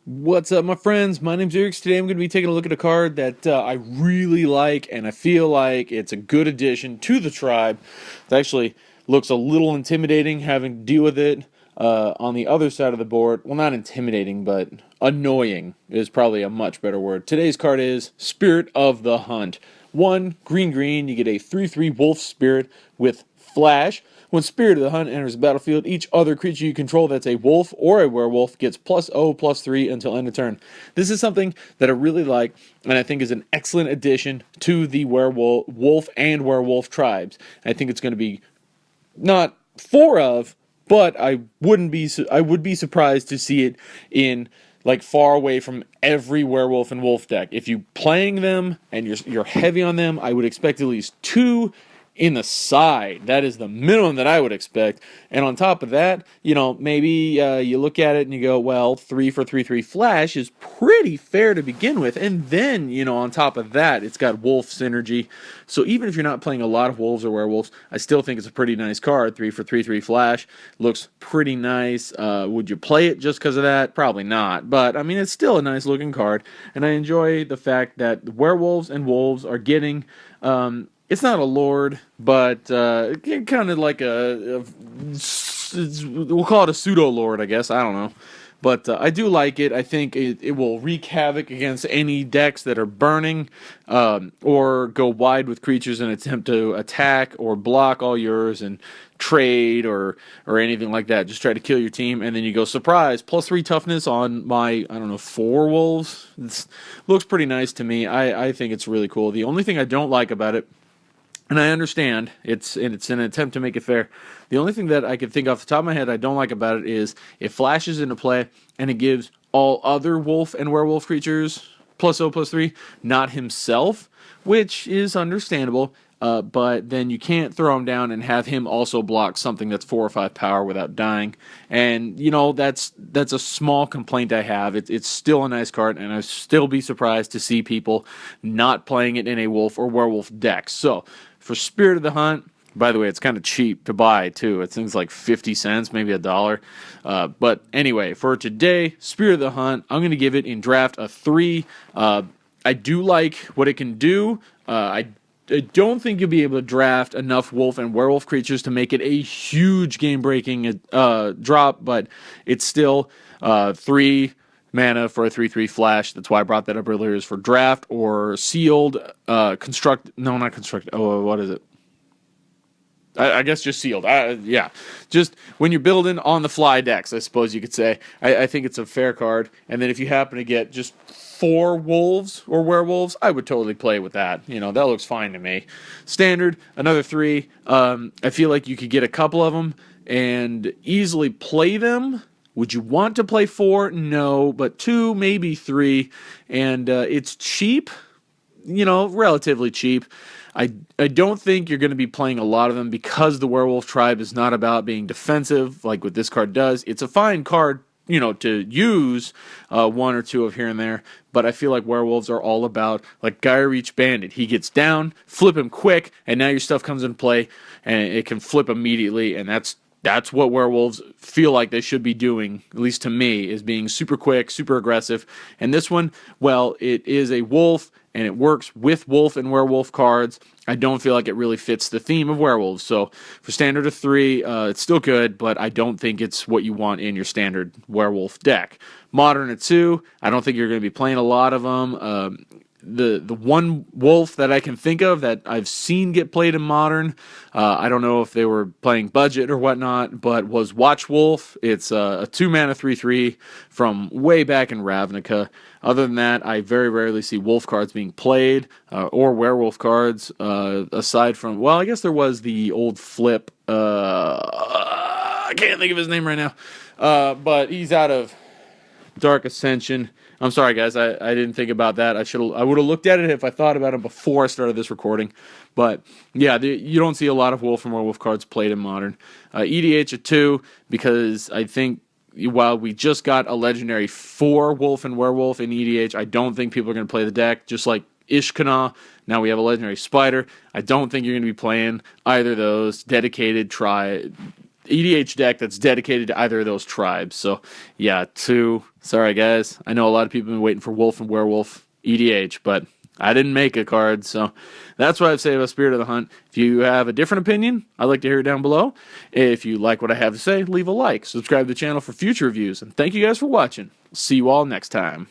What's up, my friends? My name's iirix. Today I'm going to be taking a look at a card that I really like, and I feel like it's a good addition to the tribe. It actually looks a little intimidating having to deal with it on the other side of the board. Well, not intimidating, but annoying is probably a much better word. Today's card is Spirit of the Hunt. 1 green green, you get a 3/3 wolf spirit with flash. When Spirit of the Hunt enters the battlefield, each other creature you control that's a wolf or a werewolf gets +0/+3 until end of turn. This is something that I really like, and I think is an excellent addition to the werewolf, wolf, and werewolf tribes. I think it's going to be not four of, but I would be surprised to see it in like far away from every werewolf and wolf deck. If you playing them and you're heavy on them, I would expect at least two in the side. That is the minimum that I would expect. And on top of that, maybe you look at it and you go, well, 3 for 3/3 flash is pretty fair to begin with. And then, on top of that, it's got wolf synergy. So even if you're not playing a lot of wolves or werewolves, I still think it's a pretty nice card. 3 for 3/3 flash looks pretty nice. Would you play it just because of that? Probably not. But I mean, it's still a nice looking card, and I enjoy the fact that the werewolves and wolves are getting. It's not a lord, but kind of like we'll call it a pseudo lord, I guess. I don't know. But I do like it. I think it will wreak havoc against any decks that are burning or go wide with creatures in an attempt to attack or block all yours and trade or anything like that. Just try to kill your team, and then you go, surprise, +3 toughness on my, I don't know, 4 wolves. It looks pretty nice to me. I think it's really cool. The only thing I don't like about it, and I understand it's an attempt to make it fair. The only thing that I can think off the top of my head I don't like about it is it flashes into play and it gives all other wolf and werewolf creatures +0/+3, not himself, which is understandable. But then you can't throw him down and have him also block something that's 4 or 5 power without dying. And that's a small complaint I have. It's still a nice card, and I'd still be surprised to see people not playing it in a wolf or werewolf deck. So for Spirit of the Hunt, by the way, it's kind of cheap to buy too. It seems like 50 cents, maybe $1. But anyway, for today, Spirit of the Hunt, I'm going to give it in draft a 3. I do like what it can do. I don't think you'll be able to draft enough wolf and werewolf creatures to make it a huge game-breaking drop, but it's still 3 mana for a 3/3 flash. That's why I brought that up earlier, is for draft or sealed, construct. No, not construct. Oh, what is it? I guess just sealed. Yeah. Just when you're building on the fly decks, I suppose you could say. I think it's a fair card. And then if you happen to get just 4 wolves or werewolves, I would totally play with that. That looks fine to me. Standard, another 3. I feel like you could get a couple of them and easily play them. Would you want to play 4? No, but 2, maybe 3. And it's cheap, relatively cheap. I don't think you're going to be playing a lot of them because the werewolf tribe is not about being defensive like what this card does. It's a fine card, to use 1 or 2 of here and there, but I feel like werewolves are all about like iirix Bandit. He gets down, flip him quick, and now your stuff comes into play, and it can flip immediately, and that's what werewolves feel like they should be doing, at least to me, is being super quick, super aggressive. And this one, well, it is a wolf, and it works with wolf and werewolf cards. I don't feel like it really fits the theme of werewolves. So for standard of 3, it's still good, but I don't think it's what you want in your standard werewolf deck. Modern at 2, I don't think you're going to be playing a lot of them. The one wolf that I can think of that I've seen get played in Modern, I don't know if they were playing budget or whatnot, but was Watch Wolf. It's a 2 mana 3/3 from way back in Ravnica. Other than that, I very rarely see wolf cards being played or werewolf cards aside from, well, I guess there was the old flip. I can't think of his name right now, but he's out of Dark Ascension. I'm sorry, guys. I didn't think about that. I would have looked at it if I thought about it before I started this recording. But yeah, you don't see a lot of wolf and werewolf cards played in Modern. EDH at 2, because I think while we just got a legendary 4 wolf and werewolf in EDH, I don't think people are going to play the deck. Just like Ishkana, now we have a legendary spider. I don't think you're going to be playing either of those. Dedicated, try EDH deck that's dedicated to either of those tribes. So yeah, 2. Sorry guys, I know a lot of people have been waiting for Wolf and Werewolf EDH, but I didn't make a card, so that's what I'd say about Spirit of the Hunt. If you have a different opinion, I'd like to hear it down below. If you like what I have to say, leave a like, subscribe to the channel for future reviews, and thank you guys for watching. See you all next time.